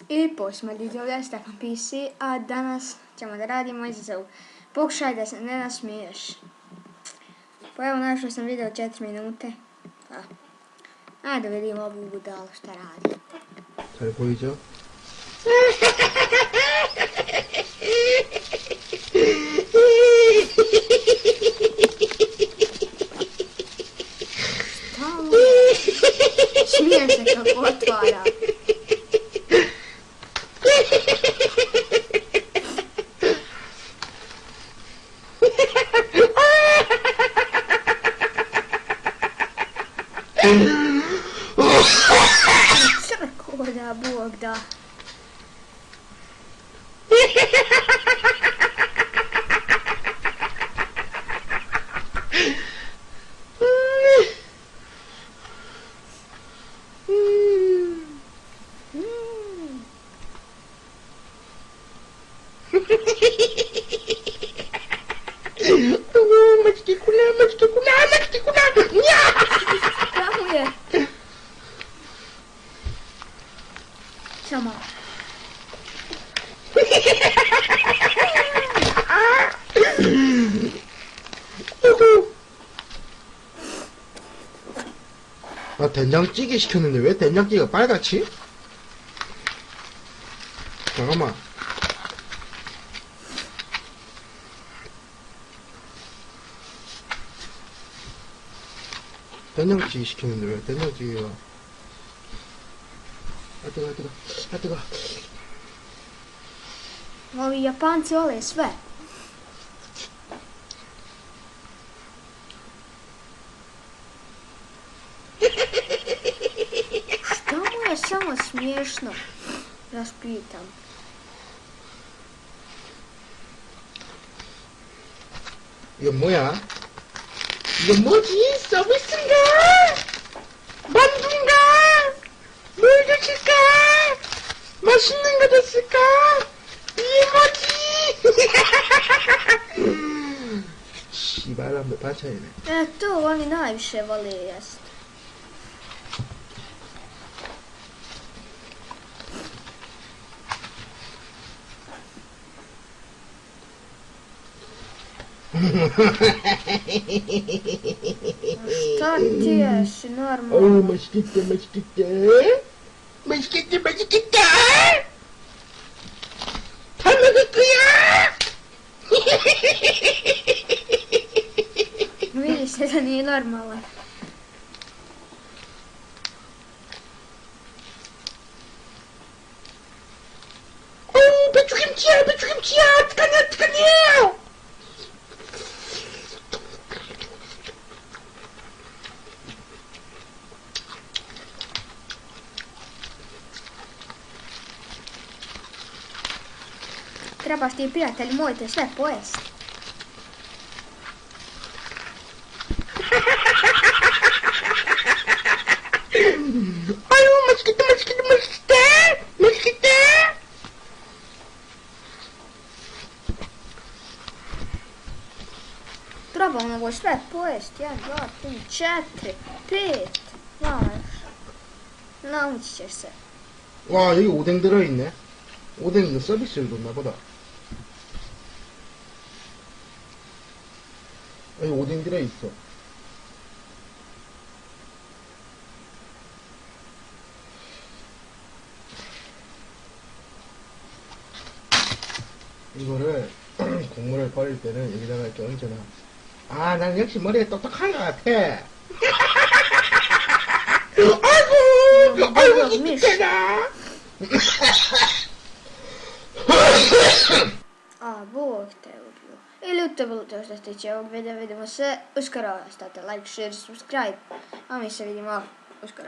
I posmaditi ovdje stakam PC, a danas ćemo da radimo izazov. Pokušaj da se ne nasmiješ. Pa evo, našao sam video 4 minute. Pa, ajde vidimo ovu budalu šta radi. 잘 보이죠? Šta mu je? Smije se kako otvara. Crko da, Bog da. 맛있겠구나. Šta mu je? Samo. 아, 된장찌개 시켰는데 왜 된장찌개가 빨갛지? 잠깐만. 된장찌개 시켰는데 왜 된장찌개가 아 뜨거. Ovi Japanci vole sve. Šta mu je samo smiješno? Raspitam. 이거 뭐야? 이거 뭐지? 서비스인가? 만두인가? 뭘 줬을까? 맛있는 거 줬을까? 이게 뭐지? 씨발람도 파차이네. To oni najviše vole jest. Šta ti jesi normalno? 어우 맛있겠다. 다 먹을 거야. Vidi se da nije normalan. 배추김치야. 어떡하냐. Trebaš ti, prijatelj moj, te sve pojesti. 아유 맛있겠다. Probamo ovo sve pojesti. 1, 2, 3, 4, 5. Malo još. Naučit ćeš se. 와 여기 오뎅 들어있네. 오뎅 이거 서비스를 줬나보다. 여기 오뎅 들어있어. 이거를 국물을 버릴 때는 여기다가 이렇게 얹어놔. 아, 난 역시 머리가 똑똑한 것 같아. 아이고 기특하다. A, Bog te ubio. I ljubite bilo to što se tiče ovog videa. Vidimo se uskoro. Stavite like, share, subscribe. A mi se vidimo uskoro.